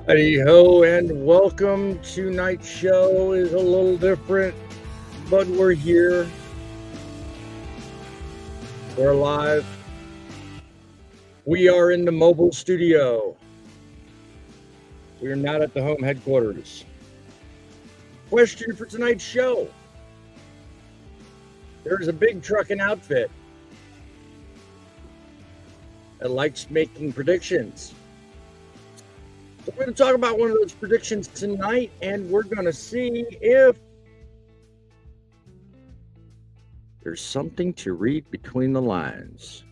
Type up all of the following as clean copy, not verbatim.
Howdy ho, and welcome. Tonight's show is a little different, but we're here. We're live. We are in the mobile studio. We are not at the home headquarters. Question for tonight's show. There's a big trucking outfit that likes making predictions. So we're going to talk about one of those predictions tonight, and we're going to see if there's something to read between the lines.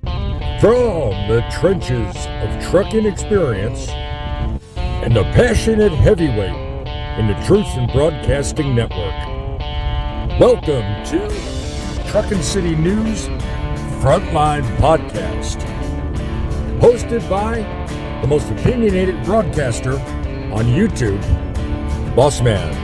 From the trenches of trucking experience and a passionate heavyweight in the Truth and Broadcasting Network, welcome to Truckin City News Frontline Podcast, hosted by the most opinionated broadcaster on YouTube, Boss Man.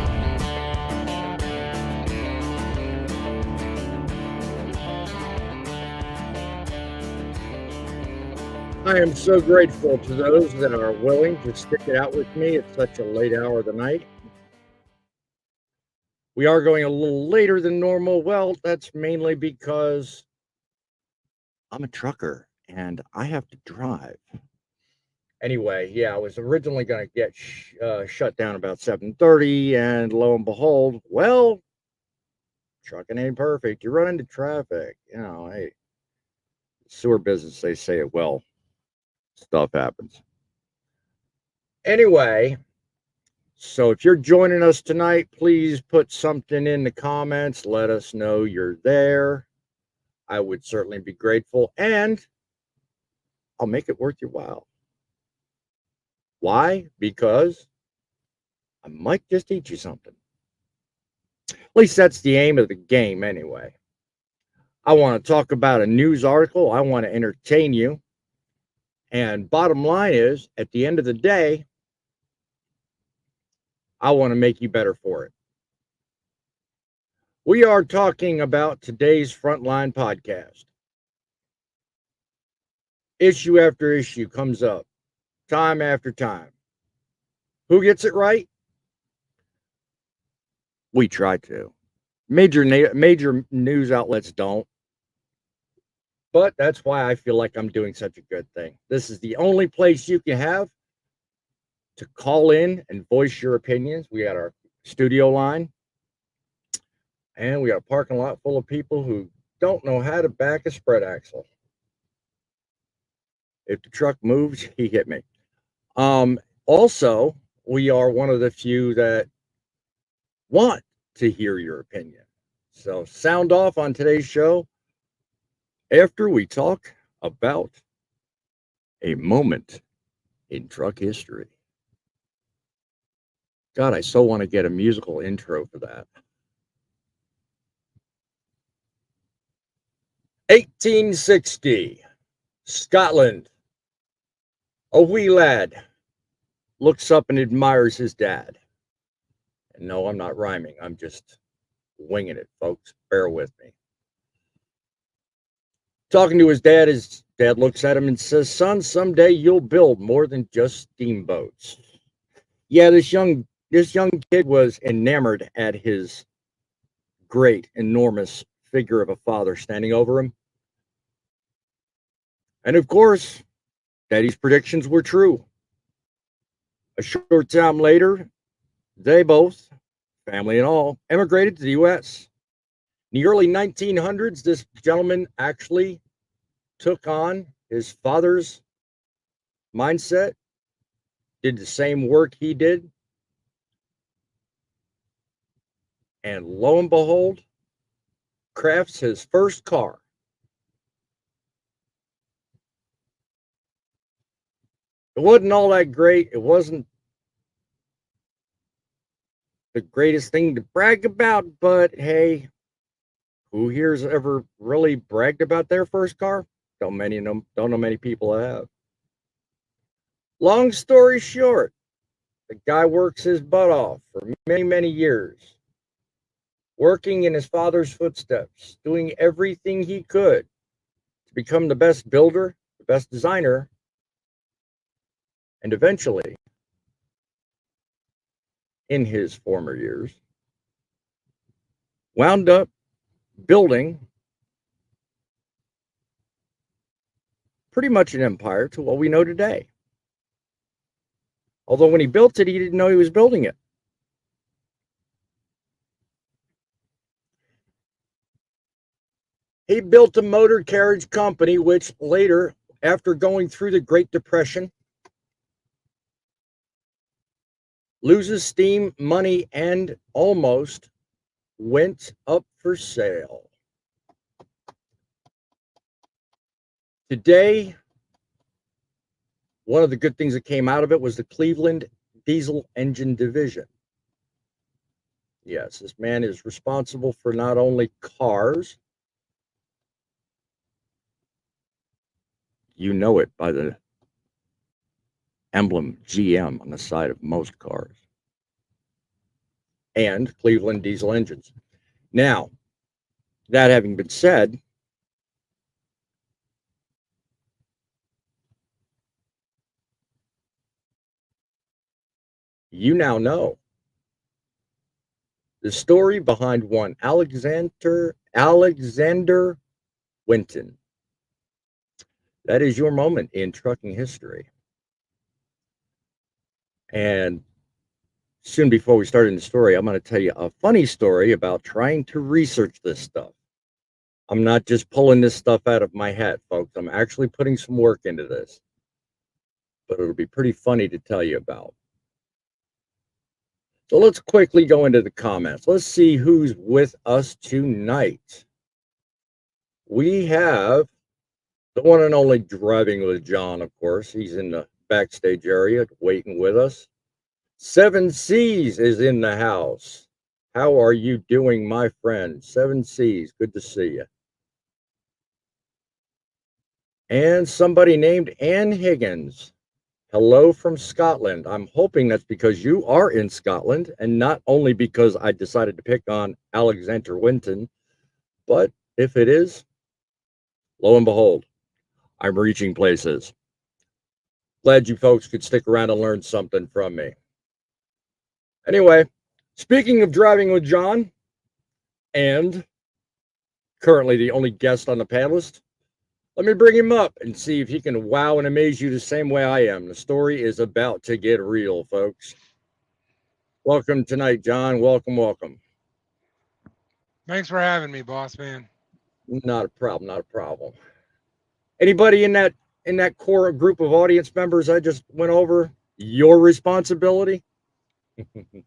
I am so grateful to those that are willing to stick it out with me at such a late hour of the night. We are going a little later than normal. Well, that's mainly because I'm a trucker and I have to drive. Anyway, yeah, I was originally going to get shut down about 7:30, and lo and behold, well, trucking ain't perfect. You run into traffic. Hey, sewer business, they say it well. Stuff happens. Anyway, so if you're joining us tonight, please put something in the comments. Let us know you're there. I would certainly be grateful, and I'll make it worth your while. Why? Because I might just teach you something. At least that's the aim of the game anyway. I want to talk about a news article. I want to entertain you. And bottom line is, at the end of the day, I want to make you better for it. We are talking about today's Frontline podcast. Issue after issue comes up, time after time. Who gets it right? We try to. Major news outlets don't. But that's why I feel like I'm doing such a good thing. This is the only place you can have to call in and voice your opinions. We got our studio line, and we got a parking lot full of people who don't know how to back a spread axle. If the truck moves, he hit me. Also, we are one of the few that want to hear your opinion. So sound off on today's show after we talk about a moment in truck history. God, I so want to get a musical intro for that. 1860, Scotland. A wee lad looks up and admires his dad. And no, I'm not rhyming. I'm just winging it, folks. Bear with me. Talking to his dad looks at him and says, "Son, someday you'll build more than just steamboats." Yeah, this young kid was enamored at his great, enormous figure of a father standing over him. And of course, Daddy's predictions were true. A short time later, they both, family and all, emigrated to the U.S. In the early 1900s, this gentleman actually took on his father's mindset, did the same work he did, and lo and behold, crafts his first car. It wasn't all that great. It wasn't the greatest thing to brag about, but hey, who here's ever really bragged about their first car? Don't know many people that have. Long story short, the guy works his butt off for many, many years, working in his father's footsteps, doing everything he could to become the best builder, the best designer, and eventually, in his former years, wound up building pretty much an empire to what we know today. Although when he built it, he didn't know he was building it. He built a motor carriage company, which later, after going through the Great Depression, loses steam, money, and almost went up for sale. Today, one of the good things that came out of it was the Cleveland Diesel Engine Division. Yes, this man is responsible for not only cars, you know it by the emblem GM on the side of most cars, and Cleveland diesel engines. Now, that having been said, you now know the story behind one Alexander Winton. That is your moment in trucking history. And soon before we start in the story, I'm going to tell you a funny story about trying to research this stuff. I'm not just pulling this stuff out of my hat, folks. I'm actually putting some work into this. But it'll be pretty funny to tell you about. So let's quickly go into the comments. Let's see who's with us tonight. We have the one and only Driving with John, of course. He's in the backstage area waiting with us. 7 C's is in the house. How are you doing, my friend? 7 C's, good to see you. And somebody named Ann Higgins. Hello from Scotland. I'm hoping that's because you are in Scotland and not only because I decided to pick on Alexander Winton, but if it is, lo and behold, I'm reaching places. Glad you folks could stick around and learn something from me. Anyway, speaking of Driving with John, and currently the only guest on the panelist, let me bring him up and see if he can wow and amaze you the same way I am. The story is about to get real, folks. Welcome tonight, John. Welcome, welcome. Thanks for having me, boss man. Not a problem, not a problem. Anybody in that core group of audience members I just went over, your responsibility? What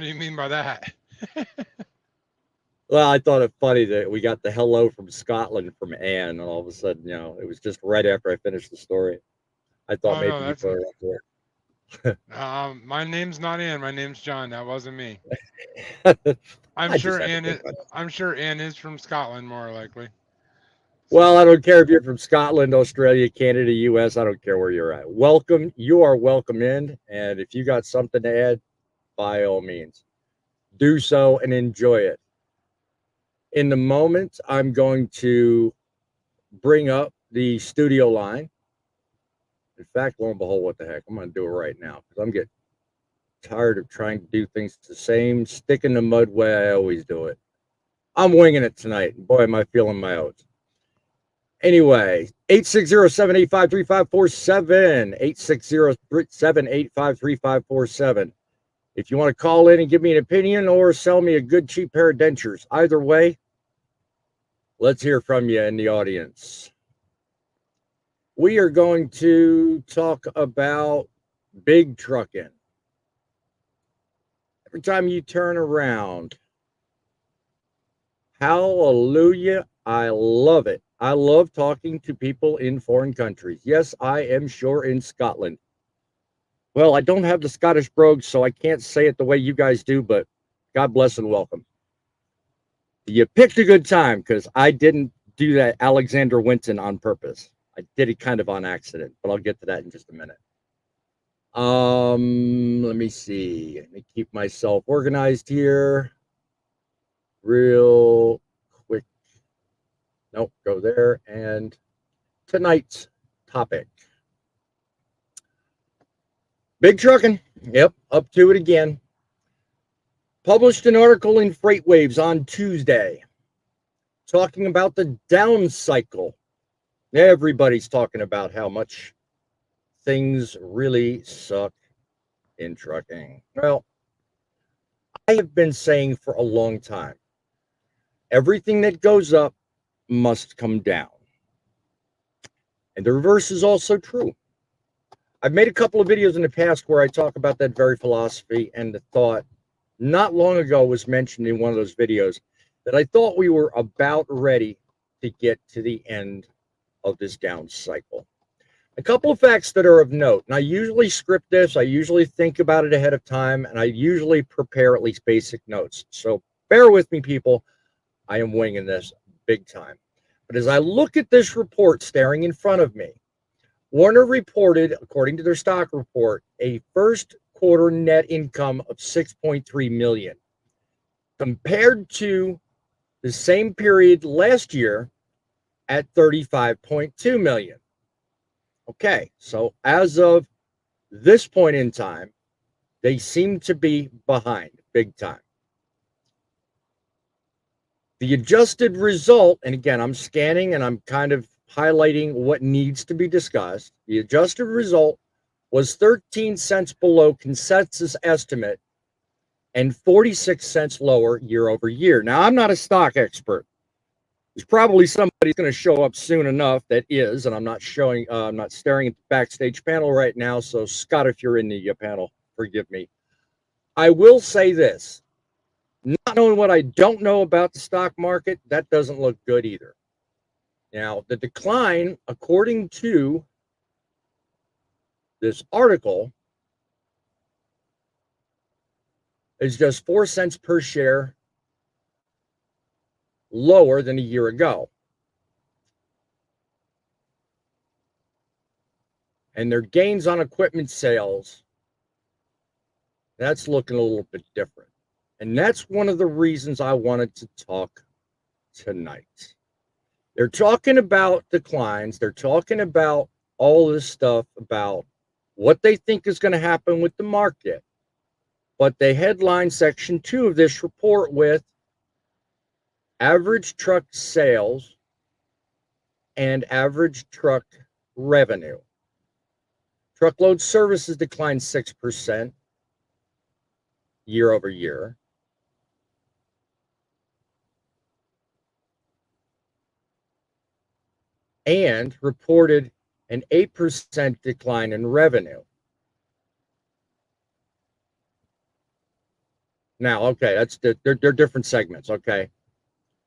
do you mean by that? Well, I thought it funny that we got the hello from Scotland from Anne, and all of a sudden, it was just right after I finished the story. I thought maybe you put it up there. My name's not Ann. My name's John. That wasn't me. there. I'm sure Ann is from Scotland, more likely. Well, I don't care if you're from Scotland, Australia, Canada, US. I don't care where you're at. Welcome. You are welcome in. And if you got something to add, by all means, do so and enjoy it. In the moment, I'm going to bring up the studio line. In fact, lo and behold, what the heck? I'm going to do it right now because I'm getting tired of trying to do things the same, stick in the mud way I always do it. I'm winging it tonight. Boy, am I feeling my oats. Anyway, 860-785-3547, 860-785-3547. If you want to call in and give me an opinion or sell me a good, cheap pair of dentures, either way, let's hear from you in the audience. We are going to talk about big trucking. Every time you turn around, hallelujah, I love it. I love talking to people in foreign countries. Yes, I am sure in Scotland. Well, I don't have the Scottish brogue, so I can't say it the way you guys do, but God bless and welcome. You picked a good time because I didn't do that Alexander Winton on purpose. I did it kind of on accident, but I'll get to that in just a minute. Let me see. Let me keep myself organized here. Real quick. Nope, go there. And tonight's topic. Big trucking. Yep, up to it again. Published an article in Freight Waves on Tuesday talking about the down cycle. Everybody's talking about how much things really suck in trucking. Well, I have been saying for a long time, everything that goes up must come down. And the reverse is also true. I've made a couple of videos in the past where I talk about that very philosophy, and the thought not long ago was mentioned in one of those videos that I thought we were about ready to get to the end of this down cycle. A couple of facts that are of note, and I usually script this, I usually think about it ahead of time, and I usually prepare at least basic notes. So bear with me, people. I am winging this big time. But as I look at this report staring in front of me, Werner reported, according to their stock report, a first quarter net income of $6.3 million compared to the same period last year at $35.2 million. Okay, so as of this point in time, they seem to be behind big time. The adjusted result, and again, I'm scanning and I'm kind of highlighting what needs to be discussed. The adjusted result was 13 cents below consensus estimate and 46 cents lower year over year. Now, I'm not a stock expert. There's probably somebody going to show up soon enough that is, and I'm not staring at the backstage panel right now. So, Scott, if you're in the panel, forgive me. I will say this: not knowing what I don't know about the stock market, that doesn't look good either. Now, the decline, according to this article, is just 4 cents per share lower than a year ago. And their gains on equipment sales, that's looking a little bit different. And that's one of the reasons I wanted to talk tonight. They're talking about declines. They're talking about all this stuff about what they think is going to happen with the market. But they headline section 2 of this report with average truck sales and average truck revenue. Truckload services declined 6% year over year. And reported an 8% decline in revenue. Now, okay, they're different segments, okay?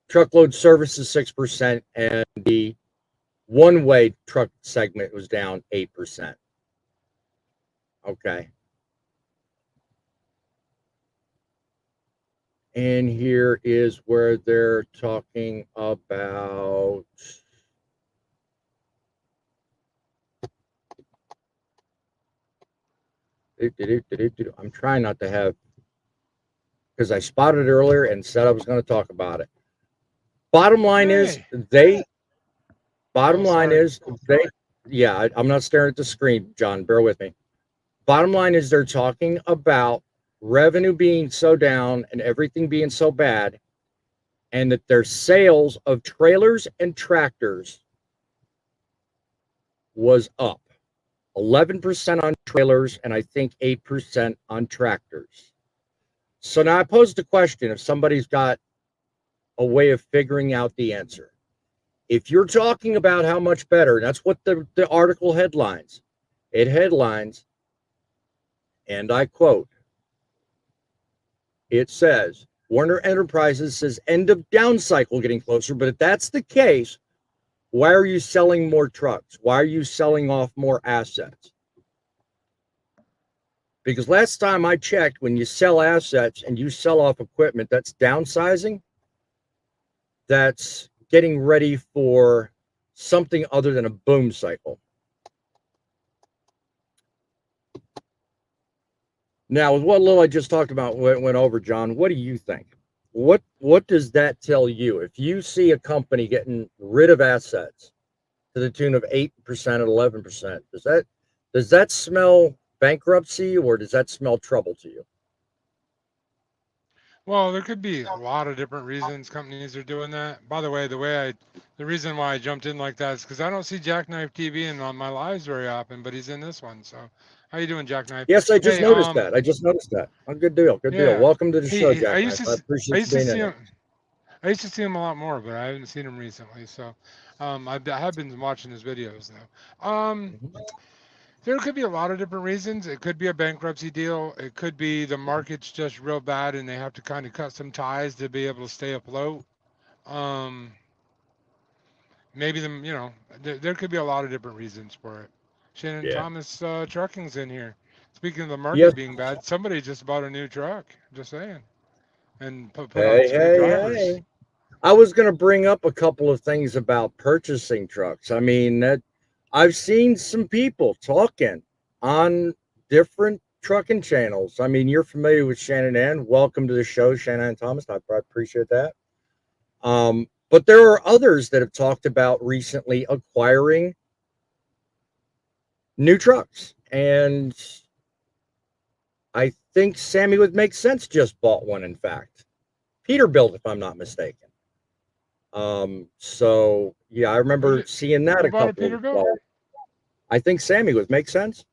Truckload services 6%, and the one-way truck segment was down 8%. Okay. And here is where they're talking about I'm trying not to have, because I spotted it earlier and said I was going to talk about it. Bottom line is yeah, I'm not staring at the screen, John, bear with me. Bottom line is they're talking about revenue being so down and everything being so bad, and that their sales of trailers and tractors was up 11% on trailers and I think 8% on tractors. So now I posed the question, if somebody's got a way of figuring out the answer. If you're talking about how much better, that's what the article headlines. It headlines, and I quote, it says, Werner Enterprises says end of down cycle getting closer, but if that's the case, why are you selling more trucks? Why are you selling off more assets? Because last time I checked, when you sell assets and you sell off equipment, that's downsizing. That's getting ready for something other than a boom cycle. Now, with what little I just talked about went over, John, what do you think? What does that tell you? If you see a company getting rid of assets to the tune of 8% and 11%, does that smell bankruptcy, or does that smell trouble to you? Well, there could be a lot of different reasons companies are doing that. By the way, the reason why I jumped in like that is because I don't see Jackknife TV in on my lives very often, but he's in this one. So, how you doing, Jackknife? Yes, I just Hey, noticed that. Oh, good deal. Good deal. yeah, Welcome to the show, I Jackknife. used to I I appreciate you used to being see in him. here. I used to see him a lot more, but I haven't seen him recently. So, I have been watching his videos though. Mhm. There could be a lot of different reasons. It could be a bankruptcy deal. It could be the market's just real bad and they have to kind of cut some ties to be able to stay afloat. Um, maybe there could be a lot of different reasons for it. Shannon Yeah. Thomas Trucking's in here. Speaking of the Yes. market being bad, somebody just bought a new truck. Just saying, and put on Hey, some new hey, drivers. hey. I was going to bring up a couple of things about purchasing trucks. I mean, that I've seen some people talking on different trucking channels. I mean, you're familiar with Shannon Ann. Welcome to the show, Shannon Thomas. I appreciate that. But there are others that have talked about recently acquiring new trucks. And I think Sammy with Make Sense just bought one, in fact. Peterbilt, if I'm not mistaken. So yeah, I Who remember did, seeing that who a bought a couple of Peterbilt? I think Sammy with Make Sense.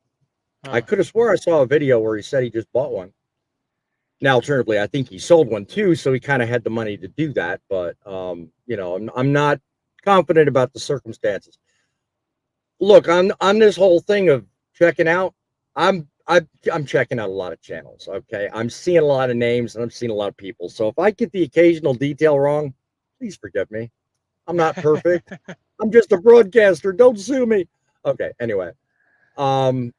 I Huh. could have swore I saw a video where he said he just bought one. Now, alternatively, I think he sold one too, so he kind of had the money to do that. But I'm not confident about the circumstances. Look, on this whole thing of checking out, I'm checking out a lot of channels. Okay, I'm seeing a lot of names and I'm seeing a lot of people. So if I get the occasional detail wrong, please forgive me. I'm not perfect. I'm just a broadcaster. Don't sue me. Okay. Um,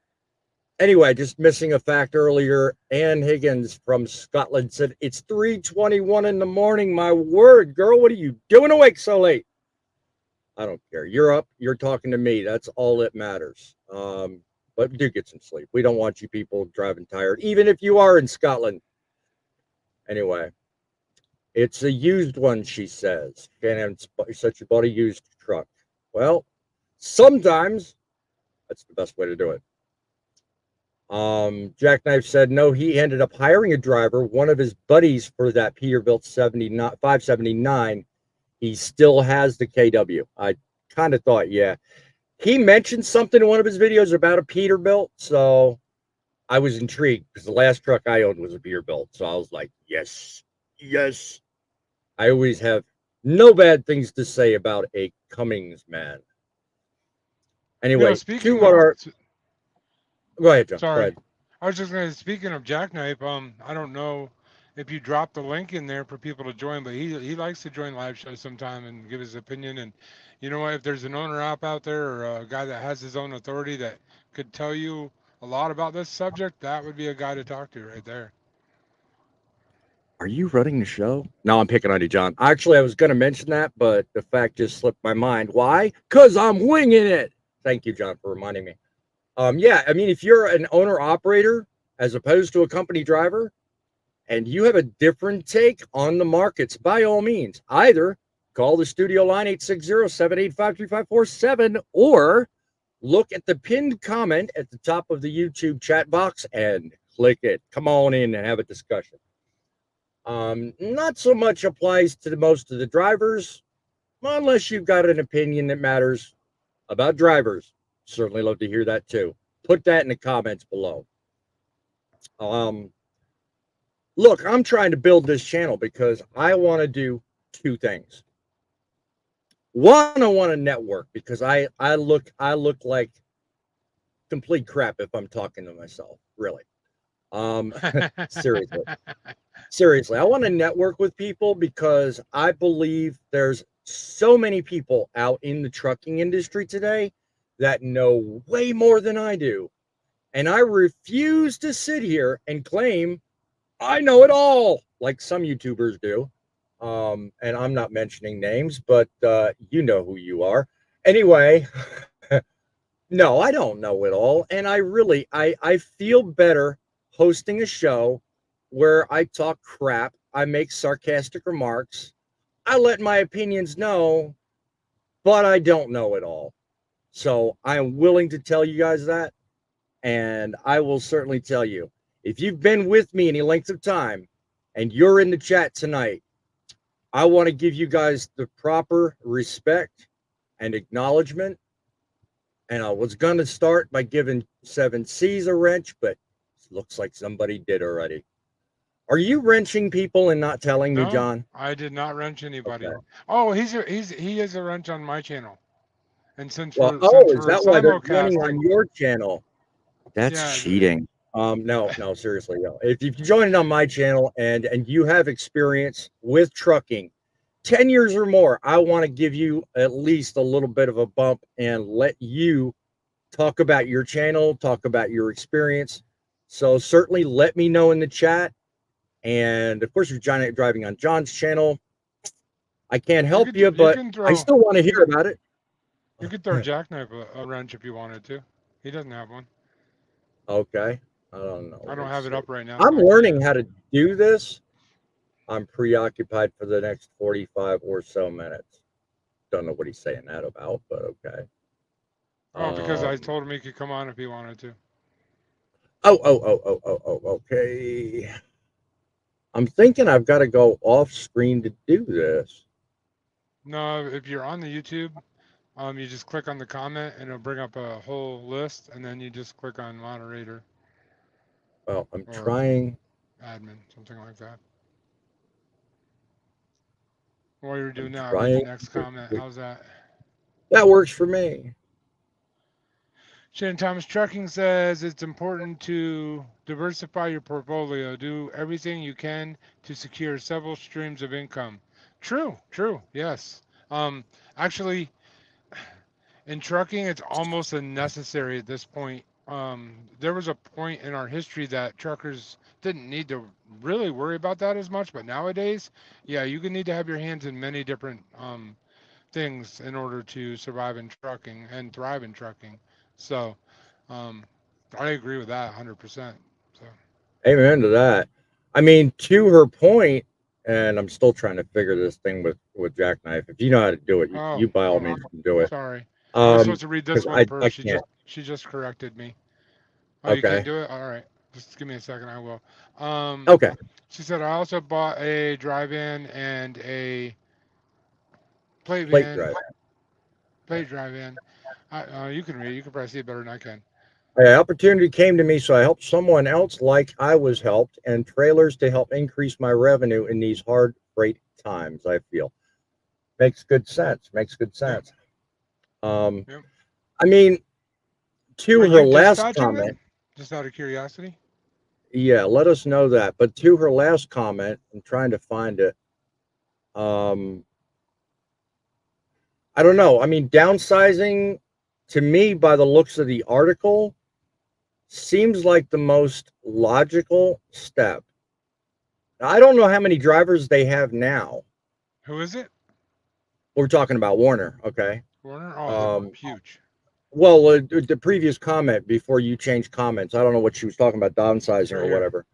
just missing a fact earlier. Ann Higgins from Scotland said it's 3:21 in the morning. My word, girl, what are you doing awake so late? I don't care. You're up. You're talking to me. That's all that matters. But do get some sleep. We don't want you people driving tired, even if you are in Scotland. Anyway, it's a used one, she says. Shannon said she bought a used truck. Well, sometimes that's the best way to do it. Jackknife said no, he ended up hiring a driver, one of his buddies for that Peterbilt 579. He still has the KW. I kind of thought, yeah. He mentioned something in one of his videos about a Peterbilt, so I was intrigued because the last truck I owned was a Peterbilt. So I was like, yes, yes. I always have no bad things to say about a Cummings man. Anyway, to Speaking what of, our go ahead, John. Go sorry, ahead. I was just going to, speaking of Jackknife, I don't know if you dropped the link in there for people to join, but he likes to join live shows sometime and give his opinion. And you know what, if there's an owner app out there or a guy that has his own authority that could tell you a lot about this subject, that would be a guy to talk to right there. Are you running the show? No, I'm picking on you, John. Actually, I was going to mention that, but the fact just slipped my mind. Why? Because I'm winging it. Thank you, John, for reminding me. Yeah, I mean, if you're an owner operator as opposed to a company driver, and you have a different take on the markets, by all means, either call the studio line 860-785-3547 or look at the pinned comment at the top of the YouTube chat box and click it. Come on in and have a discussion. Not so much applies to most of the drivers, unless you've got an opinion that matters about drivers. Certainly love to hear that too. Put that in the comments below. Look, I'm trying to build this channel because I want to do two things. One, I want to network because I look like complete crap if I'm talking to myself, really. Seriously. Seriously, I want to network with people because I believe there's so many people out in the trucking industry today that know way more than I do. And I refuse to sit here and claim I know it all, like some YouTubers do. And I'm not mentioning names, but you know who you are. Anyway, no, I don't know it all. And I feel better hosting a show where I talk crap, I make sarcastic remarks, I let my opinions know, but I don't know it all. So I am willing to tell you guys that. And I will certainly tell you, if you've been with me any length of time and you're in the chat tonight, I want to give you guys the proper respect and acknowledgement. And I was going to start by giving 7C's a wrench, but it looks like somebody did already. Are you wrenching people and not telling me, No, John? I did not wrench anybody. Okay. Oh, he is a wrench on my channel. And since Well, we're is that why they're joining simulcasting, on your channel? That's yeah, cheating. No, seriously, no. If you're joining on my channel and you have experience with trucking, 10 years or more, I want to give you at least a little bit of a bump and let you talk about your channel, talk about your experience. So certainly let me know in the chat. And of course, if you're driving on John's channel, I can't help you, but I still want to hear about it. You could throw Jackknife a wrench if you wanted to. He doesn't have one. Okay. I don't know. I don't have it up right now. I'm so learning how to do this. I'm preoccupied for the next 45 or so minutes. Don't know what he's saying that about, but okay. Oh, because I told him he could come on if he wanted to. Okay. I'm thinking I've got to go off screen to do this. No, if you're on the YouTube, you just click on the comment and it'll bring up a whole list, and then you just click on moderator. Well, I'm trying. Admin, something like that. What you're doing now, Trying. the next comment. How's that? That works for me. Shannon Thomas Trucking says it's important to diversify your portfolio. Do everything you can to secure several streams of income. True, yes. Actually, in trucking, it's almost unnecessary at this point. There was a point in our history that truckers didn't need to really worry about that as much, but nowadays, yeah, you can need to have your hands in many different things in order to survive in trucking and thrive in trucking. So, I agree with that 100%. So, amen to that. I mean, to her point, and I'm still trying to figure this thing with Jackknife. If you know how to do it, you by all means can do it. Sorry, I was supposed to read this one first. I can't. She just corrected me. Oh, okay. You can't do it? All right. Just give me a second. I will. Okay. She said, I also bought a drive-in and a plate drive-in. Plate drive-in. You can read it. You can probably see it better than I can. An opportunity came to me, so I helped someone else like I was helped, and trailers to help increase my revenue in these hard freight times, I feel. Makes good sense. Yeah. I mean, to her last comment. Them? Just out of curiosity? Yeah, let us know that. But to her last comment, I'm trying to find it. I don't know. I mean, downsizing, to me, by the looks of the article, seems like the most logical step. I don't know how many drivers they have now. Who is it? We're talking about Warner, okay? Warner? Oh, huge. Well, the previous comment before you changed comments, I don't know what she was talking about, downsizing or whatever.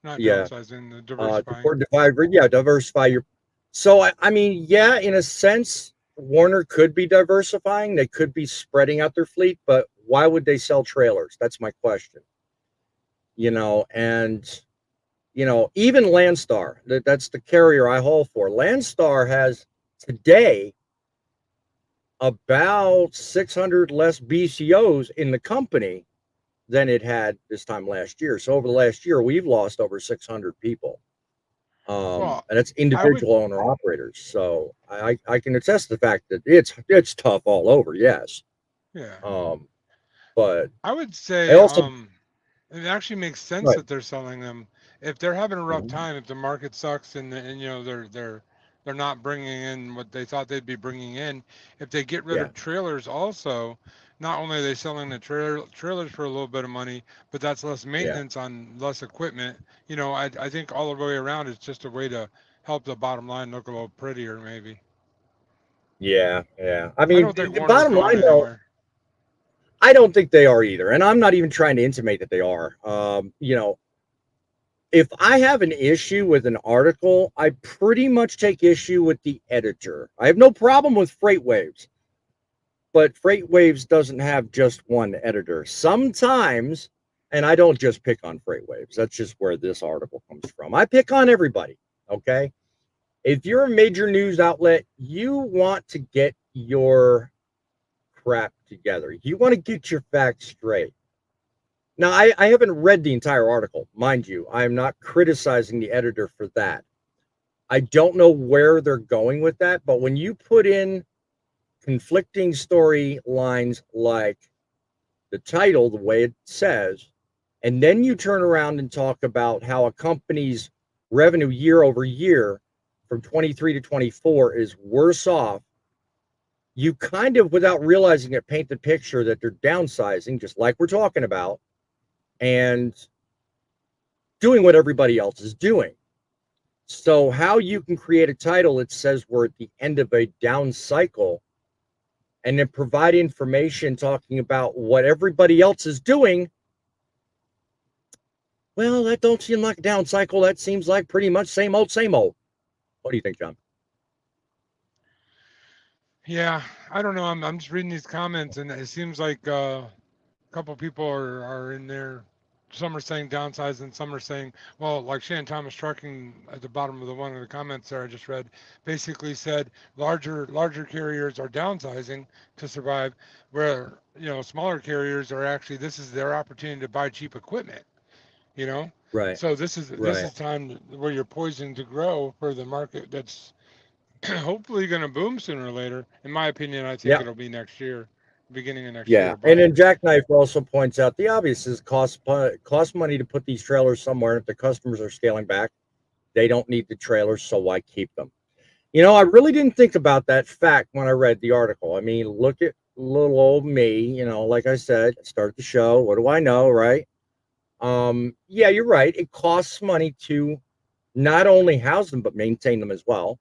Not downsizing, diversifying. Diversify your. So, I mean, yeah, in a sense, Warner could be diversifying. They could be spreading out their fleet, but why would they sell trailers? That's my question. And even Landstar, that's the carrier I haul for. Landstar has today about 600 less BCOs in the company than it had this time last year. So over the last year, we've lost over 600 people. And it's individual owner operators. So I can attest to the fact that it's tough all over. Yes. Yeah. But I would say it actually makes sense that they're selling them. If they're having a rough time, if the market sucks and they're not bringing in what they thought they'd be bringing in, if they get rid of trailers also, not only are they selling the trailers for a little bit of money, but that's less maintenance on less equipment. I think all the way around it's just a way to help the bottom line look a little prettier, maybe. Yeah. I mean, the bottom line though, I don't think they are either. And I'm not even trying to intimate that they are. If I have an issue with an article, I pretty much take issue with the editor. I have no problem with FreightWaves, but FreightWaves doesn't have just one editor. Sometimes and I don't just pick on freight waves. That's just where this article comes from. I pick on everybody. Okay. If you're a major news outlet, you want to get your crap together. You want to get your facts straight. Now, I haven't read the entire article, mind you. I am not criticizing the editor for that. I don't know where they're going with that, but when you put in conflicting storylines like the title, the way it says, and then you turn around and talk about how a company's revenue year over year from 23 to 24 is worse off, you kind of, without realizing it, paint the picture that they're downsizing, just like we're talking about, and doing what everybody else is doing. So how you can create a title that says we're at the end of a down cycle and then provide information talking about what everybody else is doing, well, that don't seem like a down cycle. That seems like pretty much same old, same old. What do you think, John? Yeah, I don't know. I'm just reading these comments, and it seems like a couple people are in there. Some are saying downsize, and some are saying, well, like Shannon Thomas Trucking at the bottom of the one of the comments there I just read, basically said larger carriers are downsizing to survive, where smaller carriers are actually, this is their opportunity to buy cheap equipment. You know, Right, so this is time where you're poised to grow for the market that's hopefully going to boom sooner or later. In my opinion, I think yeah, it'll be next year, beginning of next yeah. year. And But then Jackknife also points out the obvious is cost money to put these trailers somewhere. If the customers are scaling back, they don't need the trailers, so why keep them? I really didn't think about that fact when I read the article. I mean, look at little old me, like I said, start the show. What do I know, right? Yeah, you're right. It costs money to not only house them, but maintain them as well.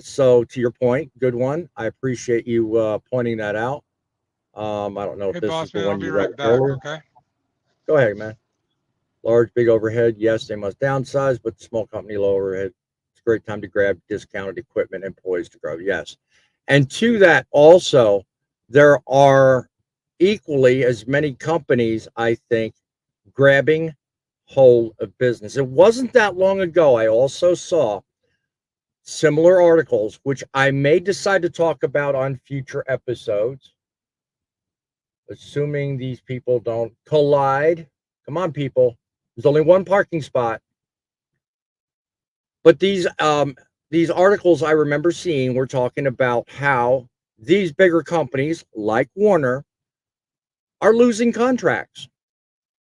So to your point, good one. I appreciate you pointing that out. I don't know if hey, this is boss the man, I'll one be you read right back. earlier. Okay. Go ahead, man. Large, big overhead. Yes, they must downsize, but small company, low overhead. It's a great time to grab discounted equipment and poised to grow. Yes. And to that also, there are equally as many companies, I think, grabbing hold of business. It wasn't that long ago. I also saw similar articles, which I may decide to talk about on future episodes, assuming these people don't collide. Come on, people. There's only one parking spot. But these articles I remember seeing were talking about how these bigger companies like Warner are losing contracts.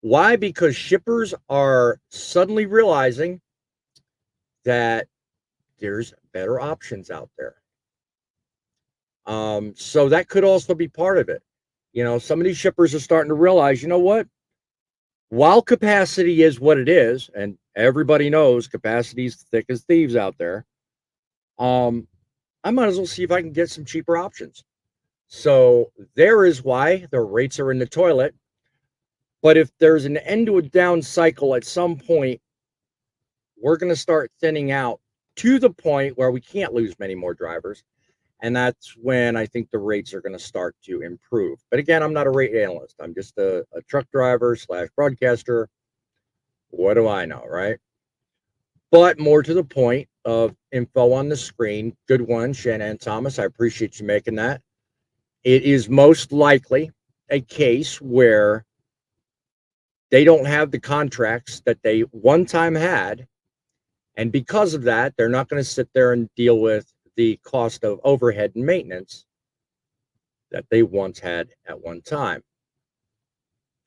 Why? Because shippers are suddenly realizing that there's better options out there. So that could also be part of it. Some of these shippers are starting to realize, you know what? While capacity is what it is, and everybody knows capacity is thick as thieves out there, I might as well see if I can get some cheaper options. So there is why the rates are in the toilet. But if there's an end to a down cycle at some point, we're going to start thinning out to the point where we can't lose many more drivers. And that's when I think the rates are going to start to improve. But again, I'm not a rate analyst. I'm just a truck driver / broadcaster. What do I know, right? But more to the point of info on the screen. Good one, Shannon Thomas. I appreciate you making that. It is most likely a case where they don't have the contracts that they one time had. And because of that, they're not going to sit there and deal with the cost of overhead and maintenance that they once had at one time.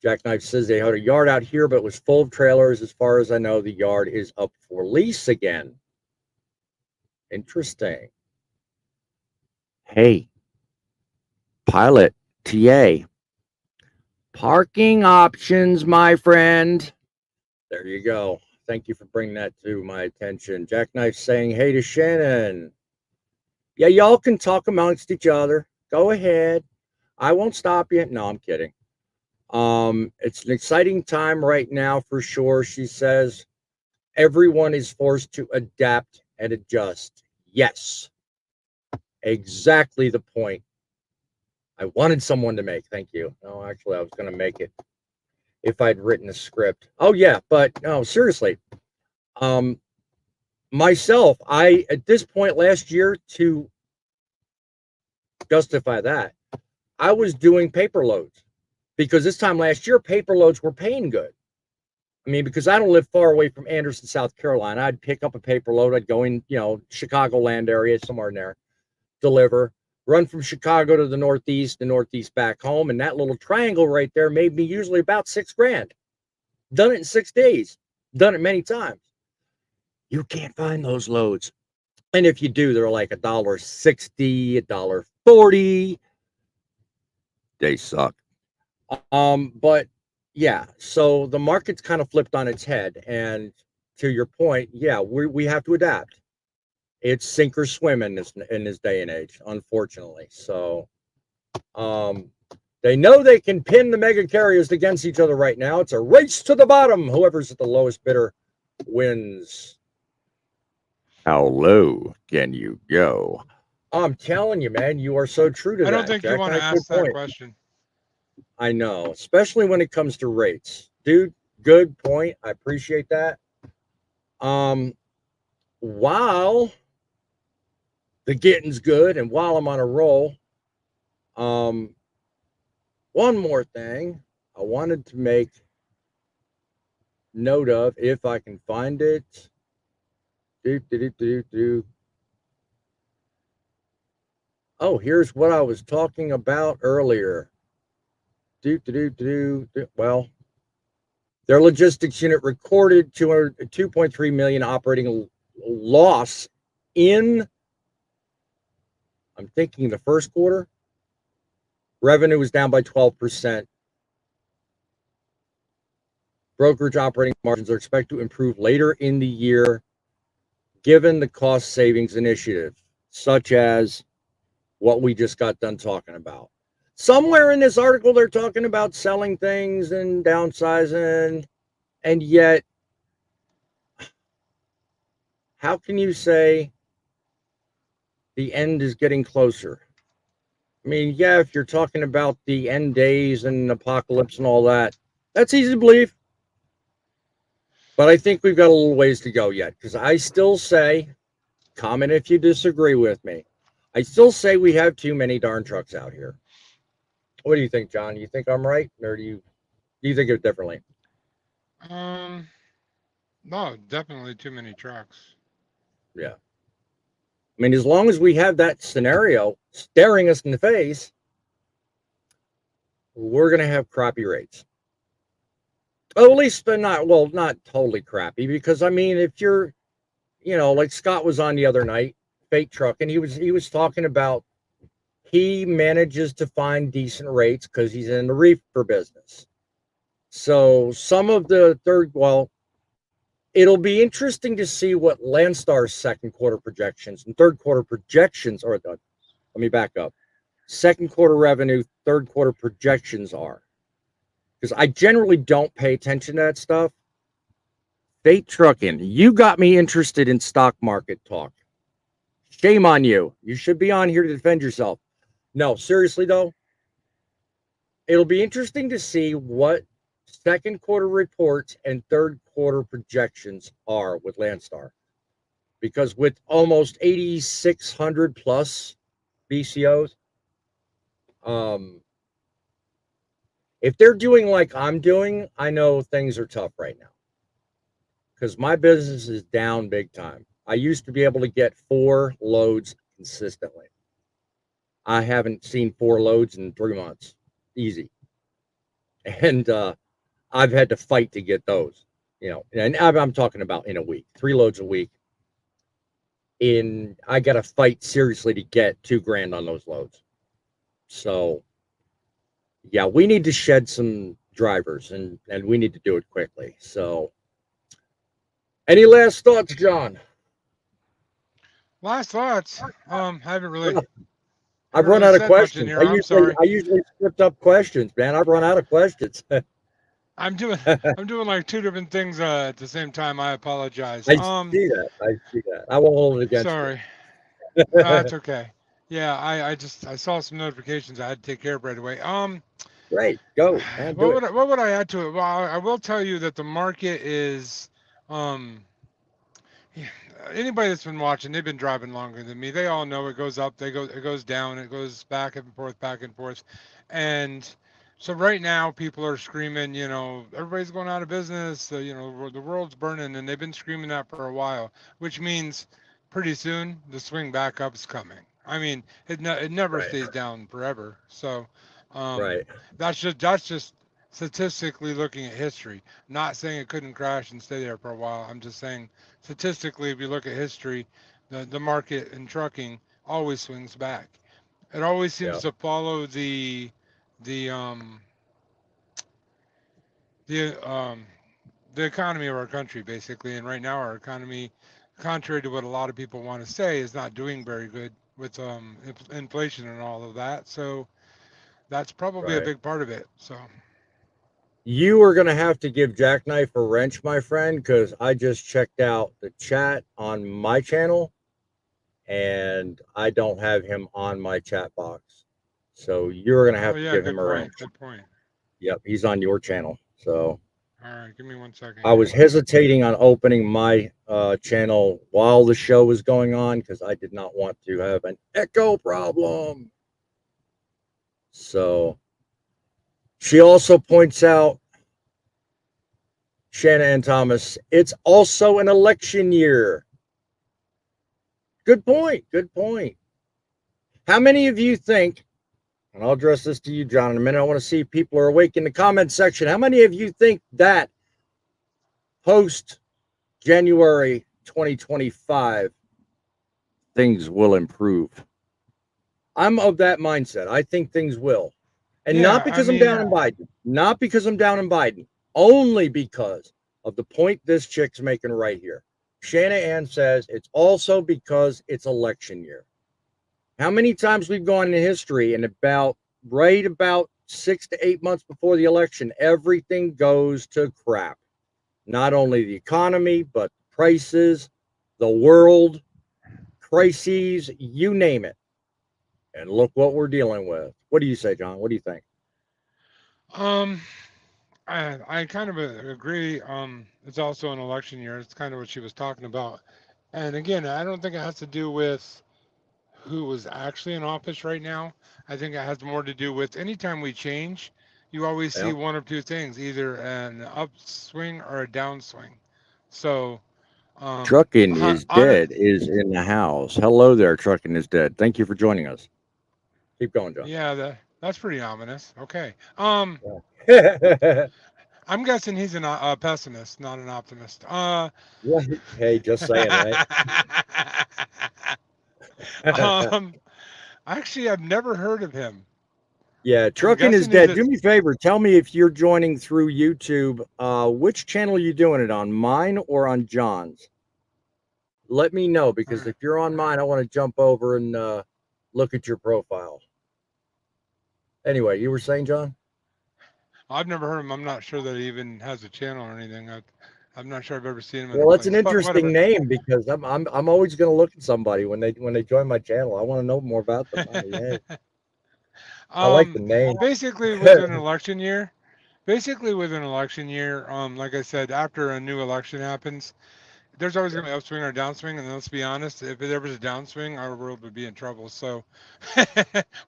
Jackknife says they had a yard out here, but it was full of trailers. As far as I know, the yard is up for lease again. Interesting. Hey, pilot, TA, parking options, my friend. There you go. Thank you for bringing that to my attention. Jackknife saying hey to Shannon. Yeah, y'all can talk amongst each other. Go ahead. I won't stop you. No, I'm kidding. It's an exciting time right now for sure. She says everyone is forced to adapt and adjust. Yes, exactly the point I wanted someone to make. Thank you. No, actually, I was going to make it. if I'd written a script. Oh yeah, but no, seriously. Myself, I at this point last year, to justify that, I was doing paper loads because this time last year paper loads were paying good. I mean, because I don't live far away from Anderson, South Carolina. I'd pick up a paper load. I'd go in, Chicagoland area, somewhere in there, deliver, run from Chicago to the Northeast back home. And that little triangle right there made me usually about $6,000. Done it in 6 days. Done it many times. You can't find those loads. And if you do, they're like $1.60, $1.40. They suck. But yeah, so the market's kind of flipped on its head. And to your point, yeah, we have to adapt. It's sink or swim in this day and age, unfortunately. So they know they can pin the mega carriers against each other right now. It's a race to the bottom. Whoever's at the lowest bidder wins. How low can you go? I'm telling you, man, you are so true to that. I don't think Jack. you want to ask that question. I know, especially when it comes to rates. Dude, good point. I appreciate that. While the getting's good and while I'm on a roll, one more thing I wanted to make note of, if I can find it. Oh, here's what I was talking about earlier. Well, their logistics unit recorded $2.3 million operating loss in, I'm thinking, the first quarter. Revenue was down by 12%. Brokerage operating margins are expected to improve later in the year, given the cost savings initiative, such as what we just got done talking about. Somewhere in this article, they're talking about selling things and downsizing, and yet, how can you say the end is getting closer? I mean, yeah, if you're talking about the end days and apocalypse and all that, that's easy to believe. But I think we've got a little ways to go yet, because I still say, comment if you disagree with me, I still say we have too many darn trucks out here. What do you think, John? You think I'm right, or do you think it differently? No, definitely too many trucks. Yeah. I mean, as long as we have that scenario staring us in the face, we're going to have crappy rates. Oh, at least not totally crappy, because I mean, if you're, like Scott was on the other night, Fate Truck, and he was talking about, he manages to find decent rates because he's in the reefer business. So some of the it'll be interesting to see what Landstar's second quarter projections and third quarter projections are. Let me back up. Second quarter revenue, third quarter projections are. Because I generally don't pay attention to that stuff. Fate Truckin', you got me interested in stock market talk. Shame on you. You should be on here to defend yourself. No, seriously though, it'll be interesting to see what second quarter reports and third quarter projections are with Landstar. Because with almost 8,600 plus BCOs, if they're doing like I'm doing, I know things are tough right now. Because my business is down big time. I used to be able to get 4 loads consistently. I haven't seen 4 loads in 3 months. Easy. And I've had to fight to get those, and I'm talking about in a week, 3 loads a week. I got to fight seriously to get $2,000 on those loads. So yeah, we need to shed some drivers, and we need to do it quickly. So any last thoughts, John? Last thoughts? Haven't really. I've run out of questions. I usually script up questions, man. I've run out of questions. I'm doing like 2 different things at the same time. I apologize. I see that. I won't hold it against sorry. you. That's okay. Yeah, I saw some notifications I had to take care of right away. Great. Go, man. Do it. What would I add to it? Well, I will tell you that the market is, um, yeah, anybody that's been watching, they've been driving longer than me. They all know it goes up, it goes down, it goes back and forth, and so right now people are screaming, everybody's going out of business, the world's burning, and they've been screaming that for a while, which means pretty soon the swing back up is coming. I mean, it never Right. stays down forever. So, um, Right. that's just statistically looking at history. Not saying it couldn't crash and stay there for a while. I'm just saying statistically, if you look at history, the market in trucking always swings back. It always Yeah. seems to follow the um the um the economy of our country basically. And right now, our economy, contrary to what a lot of people want to say, is not doing very good with inflation and all of that. So that's probably a Right. big part of it. So You are going to have to give Jackknife a wrench, my friend, because I just checked out the chat on my channel and I don't have him on my chat box. So you're going to oh have to yeah, give him good a wrench. point. Good point. Yep. He's on your channel. So All right, give me 1 second I was here. hesitating on opening my channel while the show was going on because I did not want to have an echo problem. So she also points out, Shanna and Thomas, it's also an election year. Good point. Good point. How many of you think, and I'll address this to you, John, in a minute. I want to see if people are awake in the comment section. How many of you think that post January 2025, things will improve? I'm of that mindset. I think things will. And not Yeah, I because I'm down mean, in Biden, not because I'm down in Biden, only because of the point this chick's making right here. Shanna Ann says it's also because it's election year. How many times we've gone in history and about 6 to 8 months before the election, everything goes to crap. Not only the economy, but prices, the world, crises, you name it. And look what we're dealing with. What do you say, John? What do you think? um, I kind of agree. It's also an election year. It's kind of what she was talking about. And again, I don't think it has to do with who was actually in office right now. I think it has more to do with anytime we change, you always see Yeah. one of two things, either an upswing or a downswing. So, Truckin is on it, dead is in the house. Hello there, Truckin is dead. Thank you for joining us. Keep going, John. yeah, that's pretty ominous. Okay. Yeah. I'm guessing he's a pessimist, not an optimist. Right. Hey, just saying, right? um, actually, I've never heard of him. Yeah, I'm Truckin is guessing he's dead. a. Do me a favor. Tell me if you're joining through YouTube. Which channel are you doing it on? Mine or on John's? Let me know All because right. if you're on mine, I want to jump over and look at your profile. Anyway, you were saying, John? I've never heard him. I'm not sure that he even has a channel or anything. I'm not sure I've ever seen him in a Well, that's an place, but interesting whatever. name because I'm always going to look at somebody when they join my channel. I want to know more about them. I mean, hey, I like the um, name. basically with an election year, like I said, after a new election happens, there's always going to be upswing or downswing. And let's be honest, if there was a downswing, our world would be in trouble. So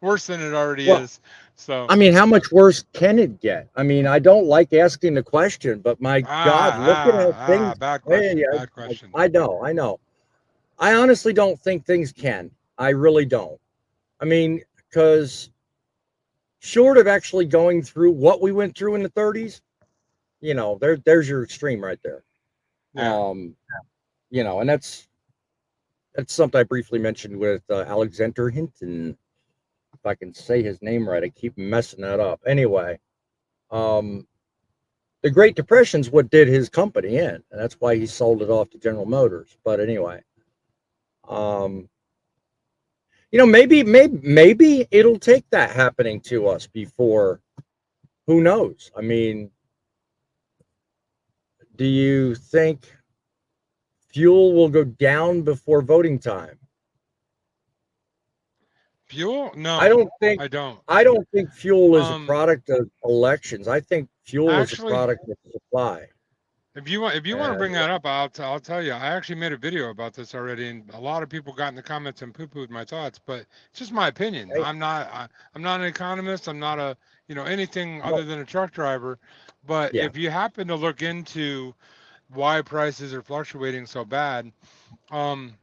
worse than it already Well, is. So I mean, how much worse can it get? I mean, I don't like asking the question, but my God, looking at things, bad hey, question, bad question. I know, I know. I honestly don't think things can. I really don't. I mean, because short of actually going through what we went through in the 30s, there's your extreme right there. Yeah. And that's something I briefly mentioned with Alexander Hinton. If I can say his name right, I keep messing that up. Anyway, um, the Great Depression's what did his company in, and that's why he sold it off to General Motors. But anyway, um, maybe it'll take that happening to us before. Who knows? I mean, do you think fuel will go down before voting time? Fuel? No, I don't think I don't. fuel is a Um, product of elections. I think fuel is a actually, product of supply. if you want to And bring that up, I'll tell you. I actually made a video about this already, and a lot of people got in the comments and poo-pooed my thoughts. But it's just my opinion. hey, I'm not an economist. I'm not a anything no, other than a truck driver. But yeah, if you happen to look into why prices are fluctuating so bad, um,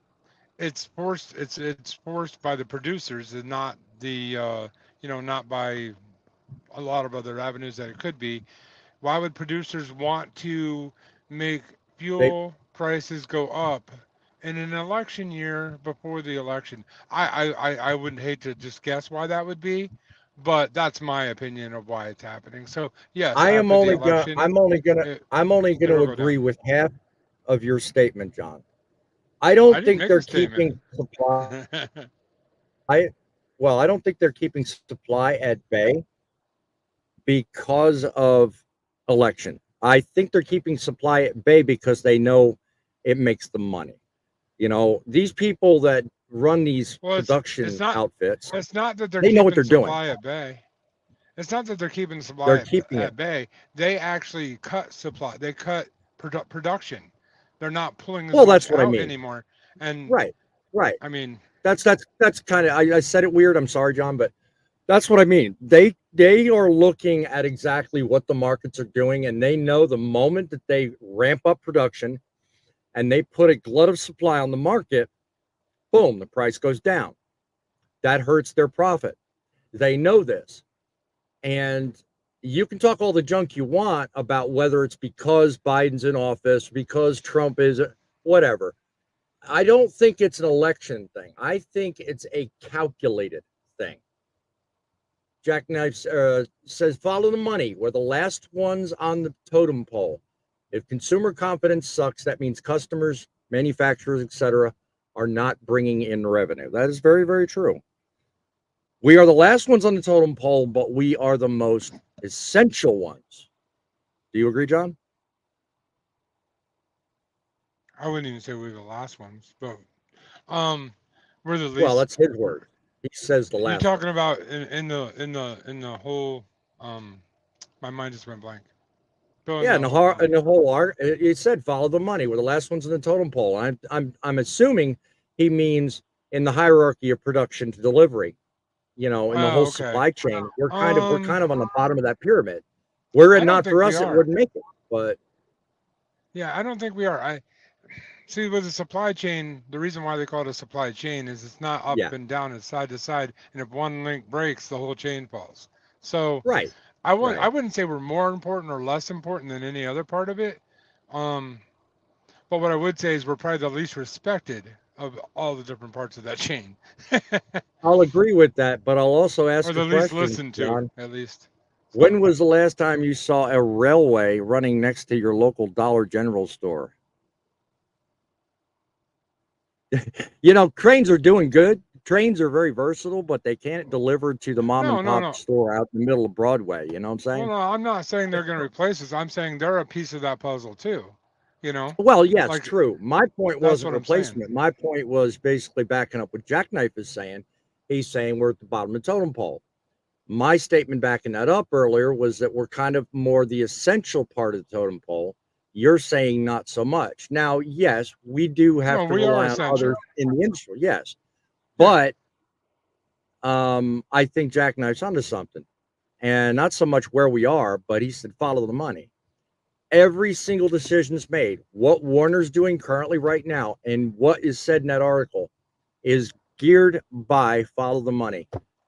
it's forced by the producers and not the not by a lot of other avenues that it could be. Why would producers want to make they fuel prices go up in an election year before the election? I wouldn't hate to just guess why that would be, but that's my opinion of why it's happening. So yes, I am after the only gonna election, it, I'm only gonna it'll go agree down. with half of your statement, John. I I don't didn't think make a they're statement. keeping supply. Well, I don't think they're keeping supply at bay because of election. I think they're keeping supply at bay because they know it makes them money. You know, these people that run these Well, production outfits, it's not that they're they know what keeping they're doing. supply at bay. It's not that they're keeping They're supply keeping it. at bay. They actually cut supply. They cut production. They're not pulling as Well, that's much what I out mean. anymore. And Right. Right. I mean, That's kind of I said it weird. I'm sorry, John, but that's what I mean. They are looking at exactly what the markets are doing, and they know the moment that they ramp up production and they put a glut of supply on the market, boom, the price goes down. That hurts their profit. They know this. And you can talk all the junk you want about whether it's because Biden's in office, because Trump is, whatever. I don't think it's an election thing. I think it's a calculated thing. Jackknife says, follow the money. We're the last ones on the totem pole. If consumer confidence sucks, that means customers, manufacturers, etc., are not bringing in revenue. That is very, very true. We are the last ones on the totem pole, but we are the most essential ones. Do you agree, John? I wouldn't even say we're the last ones, but um, we're the Well, least. that's his word. He says the You last one. talking about in the whole my mind just went blank. Fill in Yeah, the whole in the whole art, it said follow the money. We're the last ones in the totem pole. I'm assuming he means in the hierarchy of production to delivery. You know, in the Oh, whole okay. supply chain, we're Um, kind of on the bottom of that pyramid. Were it I don't not think for we us, it are. wouldn't make it. But Yeah, I don't think we are. I see with the supply chain, the reason why they call it a supply chain is it's not up yeah, and down, it's side to side, and if one link breaks, the whole chain falls. So right, I right. wouldn't say we're more important or less important than any other part of it. Um, but what I would say is we're probably the least respected of all the different parts of that chain, I'll agree with that, but I'll also or ask a the least question, listened to, John. at least. So When was the last time you saw a railway running next to your local Dollar General store? You know, trains are doing good. Trains are very versatile, but they can't deliver to the mom and pop no. store out in the middle of Broadway. You know what I'm Well, saying? no, I'm not saying they're going to replace us. I'm saying they're a piece of that puzzle too. You know, Well, yes, like true. My point that's wasn't what I'm saying. replacement. My point was basically backing up what Jackknife is saying. He's saying we're at the bottom of the totem pole. My statement backing that up earlier was that we're kind of more the essential part of the totem pole. You're saying not so much. Now, yes, we do have No, to we are rely on others essential. in the industry. Yes. Yeah. But I think Jackknife's onto something. And not so much where we are, but he said follow the money. Every single decision is made. What Warner's doing currently right now and what is said in that article is geared by follow the money.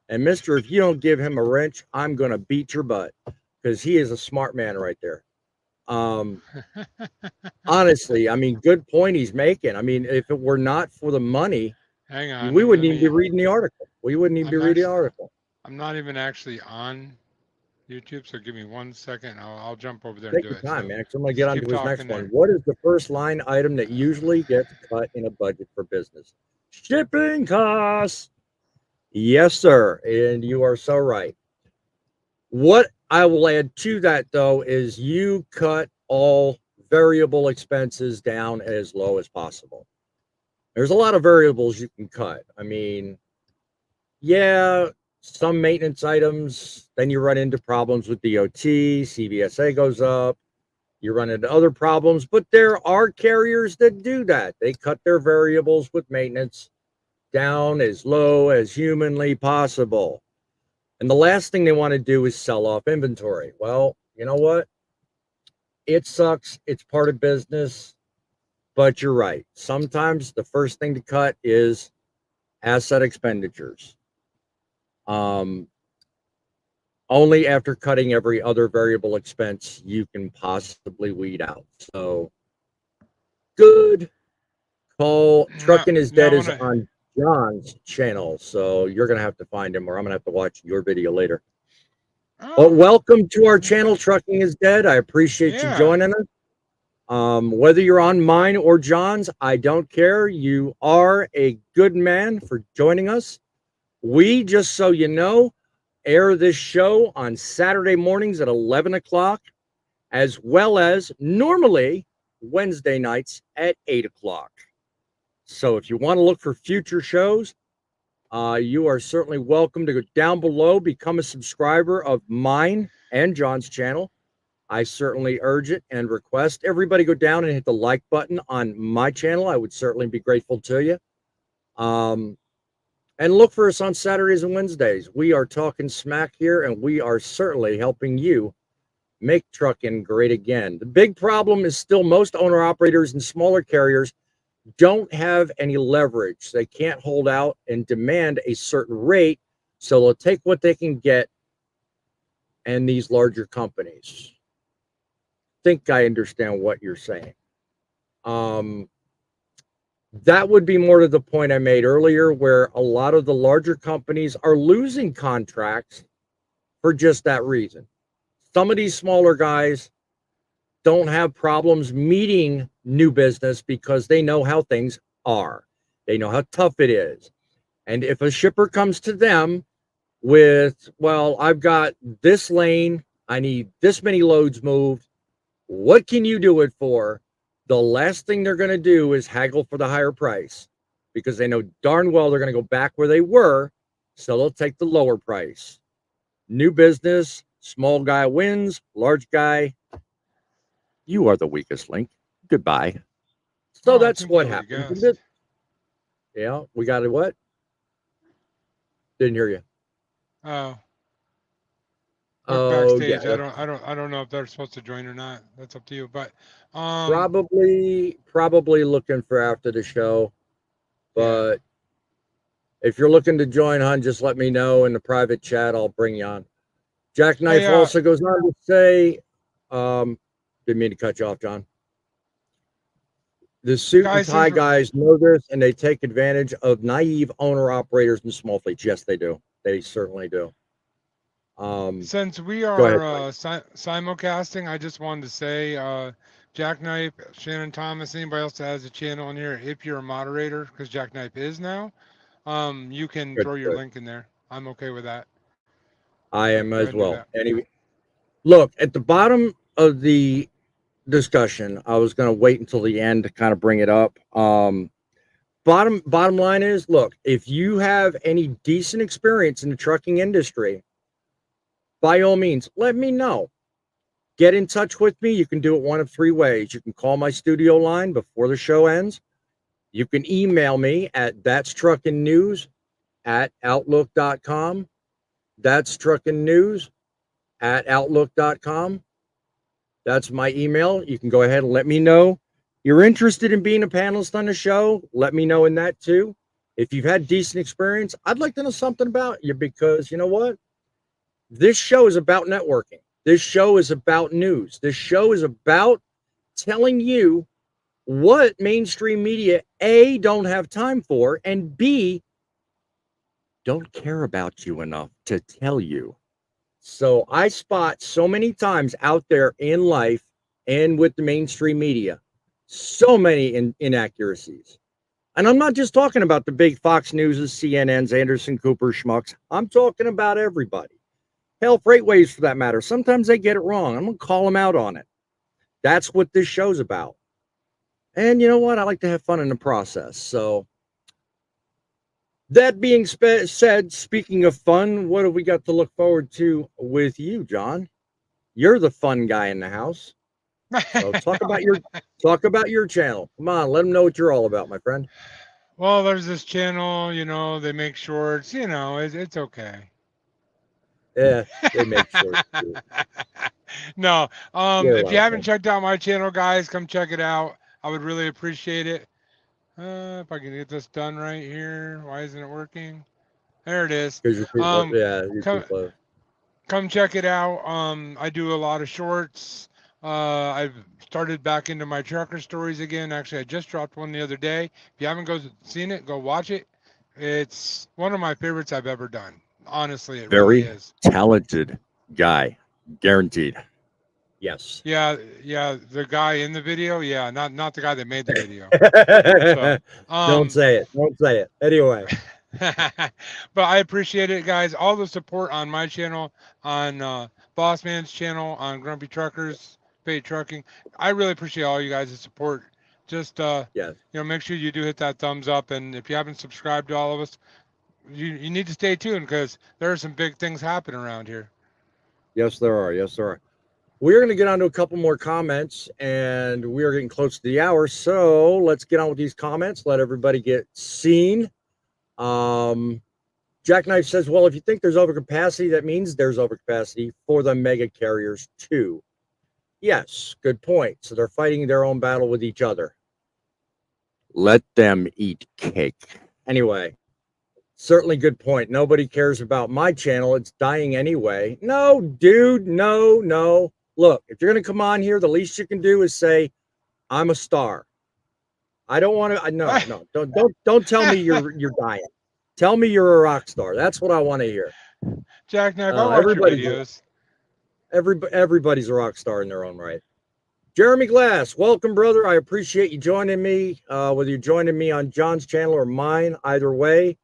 And Mister, if you don't give him a wrench, I'm gonna beat your butt because he is a smart man right there. Um, honestly, I mean, good point he's making. I mean, if it were not for the money, Hang on. we wouldn't Let even be me. reading the article. We wouldn't even be I'm reading the actually. article. I'm not even actually on YouTube, so give me 1 second. I'll jump over there and Take do your it. time, So man, 'cause I'm gonna just get on keep to his next talking one. there. What is the first line item that usually gets cut in a budget for business? Shipping costs. Yes, sir. And you are so right. What I will add to that, though, is you cut all variable expenses down as low as possible. There's a lot of variables you can cut. I mean, Yeah, some maintenance items, then you run into problems with DOT, CVSA goes up, you run into other problems, but there are carriers that do that. They cut their variables with maintenance down as low as humanly possible. And the last thing they want to do is sell off inventory. Well, you know what? It sucks. It's part of business, but you're right. Sometimes the first thing to cut is asset expenditures. Um, Only after cutting every other variable expense you can possibly weed out. So good call. Now, Trucking is now Dead when is I on John's channel, so you're gonna have to find him, or I'm gonna have to watch your video later. But oh welcome to our channel, okay Trucking is Dead. I appreciate you yeah joining us. Whether you're on mine or John's, I don't care. You are a good man for joining us. We, just so you know, air this show on Saturday mornings at 11 o'clock, as well as normally Wednesday nights at 8 o'clock. So if you want to look for future shows, you are certainly welcome to go down below, become a subscriber of mine and John's channel. I certainly urge it and request everybody go down and hit the like button on my channel. I would certainly be grateful to you. And look for us on Saturdays and Wednesdays. We are talking smack here, and we are certainly helping you make trucking great again. The big problem is still most owner operators and smaller carriers don't have any leverage. They can't hold out and demand a certain rate, so they'll take what they can get. And these larger companies think I understand what you're saying. That would be more to the point I made earlier, where a lot of the larger companies are losing contracts for just that reason. Some of these smaller guys don't have problems meeting new business because they know how things are. They know how tough it is. And if a shipper comes to them with, well, I've got this lane, I need this many loads moved, what can you do it for? The last thing they're going to do is haggle for the higher price, because they know darn well they're going to go back where they were, so they'll take the lower price. New business, small guy wins, large guy, you are the weakest link. Goodbye. So oh I that's think you what already happens. guessed. Yeah, we got it. What? Didn't hear you. Oh, look Oh, yeah. backstage. I don't know if they're supposed to join or not. That's up to you. But Probably looking for after the show. yeah. But if you're looking to join, hon, just let me know in the private chat. I'll bring you on. Hey, Jackknife also goes on to say, didn't mean to cut you off, John. The suit and guys, tie guys know this, and they take advantage of naive owner operators in small fleets. Yes, they do. They certainly do. since we Go ahead, are Mike. simulcasting, I just wanted to say, Jackknife, Shannon Thomas, anybody else that has a channel in here, if you're a moderator, because Jackknife is now, you can Good, throw your good. link in there. I'm okay with that. I am Go ahead as and do well. that. Anyway, look, at the bottom of the discussion, I was going to wait until the end to kind of bring it up. Bottom line is, look, if you have any decent experience in the trucking industry, by all means, let me know. Get in touch with me. You can do it one of three ways. You can call my studio line before the show ends. You can email me at thatstruckinnews@outlook.com. That's truckinnews@outlook.com. That's my email. You can go ahead and let me know you're interested in being a panelist on the show. Let me know in that too. If you've had decent experience, I'd like to know something about you, because you know what? This show is about networking. This show is about news. This show is about telling you what mainstream media, A, don't have time for, and B, don't care about you enough to tell you. So I spot so many times out there in life and with the mainstream media, so many inaccuracies. And I'm not just talking about the big Fox News's, CNN's, Anderson Cooper schmucks. I'm talking about everybody. Hell, Freightways for that matter. Sometimes they get it wrong. I'm going to call them out on it. That's what this show's about. And you know what? I like to have fun in the process. So That being said, speaking of fun, what have we got to look forward to with you, John? You're the fun guy in the house. So talk about your channel. Come on, let them know what you're all about, my friend. Well, there's this channel, they make shorts, it's okay. Yeah, they make shorts too. No, They're a if lot you of haven't fun. checked out my channel, guys, come check it out. I would really appreciate it. If I can get this done right here. Why isn't it working? There it is. Because you're too close. Yeah, you're too Come close. come check it out. I do a lot of shorts. I've started back into my trucker stories again. Actually, I just dropped one the other day. If you haven't seen it, go watch it. It's one of my favorites I've ever done. Honestly, it really Very is. talented guy, guaranteed. Yes. Yeah, the guy in the video. Yeah, not the guy that made the video. Don't say it. Don't say it. Anyway. But I appreciate it, guys. All the support on my channel, on Boss Man's channel, on Grumpy Truckers, Paid Trucking. I really appreciate all you guys' support. Just Yes. make sure you do hit that thumbs up, and if you haven't subscribed to all of us, you need to stay tuned because there are some big things happening around here. Yes, there are. Yes, there are. We're going to get on to a couple more comments, and we are getting close to the hour. So let's get on with these comments. Let everybody get seen. Jackknife says, well, if you think there's overcapacity, that means there's overcapacity for the mega carriers too. Yes, good point. So they're fighting their own battle with each other. Let them eat cake. Anyway, certainly good point. Nobody cares about my channel. It's dying anyway. No, dude, no. Look, if you're going to come on here, the least you can do is say, I'm a star. I don't want to. No. Don't tell me you're dying. Tell me you're a rock star. That's what I want to hear. Jackknife, I watch your videos. Everybody's a rock star in their own right. Jeremy Glass, welcome, brother. I appreciate you joining me. Whether you're joining me on John's channel or mine, either way,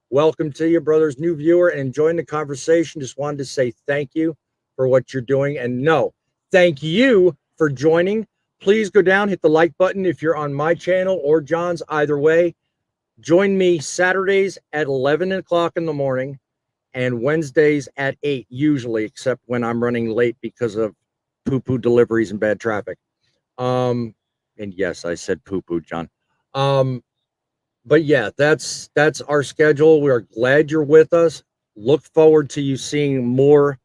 welcome to you, brothers. New viewer and enjoying the conversation. Just wanted to say thank you for what you're doing. And no, thank you for joining. Please go down, hit the like button if you're on my channel or John's, either way. Join me Saturdays at 11 o'clock in the morning and Wednesdays at 8, usually, except when I'm running late because of poo-poo deliveries and bad traffic. And yes, I said poo-poo, John. But yeah, that's our schedule. We are glad you're with us. Look forward to you seeing more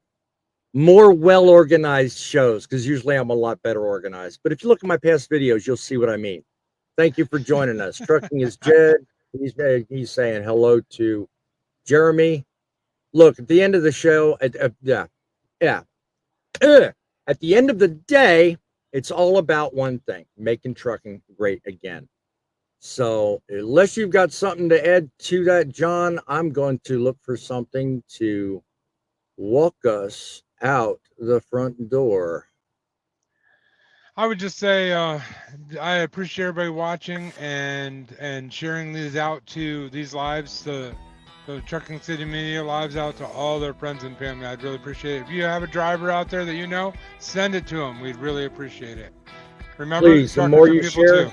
well-organized shows, because usually I'm a lot better organized. But if you look at my past videos, you'll see what I mean. Thank you for joining us. Trucking is Jed. He's saying hello to Jeremy. Look, at the end of the show, at the end of the day, it's all about one thing: making trucking great again. So unless you've got something to add to that, John, I'm going to look for something to walk us out the front door. I would just say I appreciate everybody watching and sharing these out to these lives, the Truckin City Media lives out to all their friends and family. I'd really appreciate it. If you have a driver out there that send it to them. We'd really appreciate it. Remember, please, the more you share,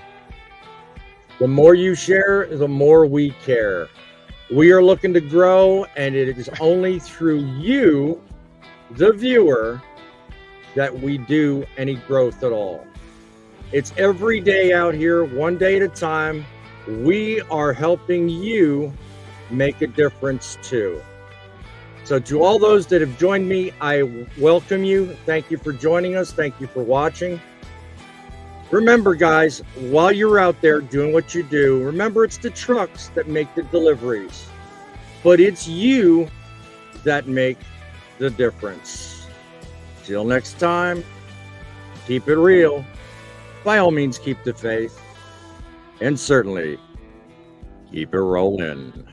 the more you share, the more we care. We are looking to grow, and it is only through you, the viewer, that we do any growth at all. It's every day out here, one day at a time. We are helping you make a difference too. So to all those that have joined me, I welcome you. Thank you for joining us. Thank you for watching. Remember, guys, while you're out there doing what you do, remember it's the trucks that make the deliveries, but it's you that make the difference. Till next time, keep it real. By all means, keep the faith. And certainly, keep it rolling.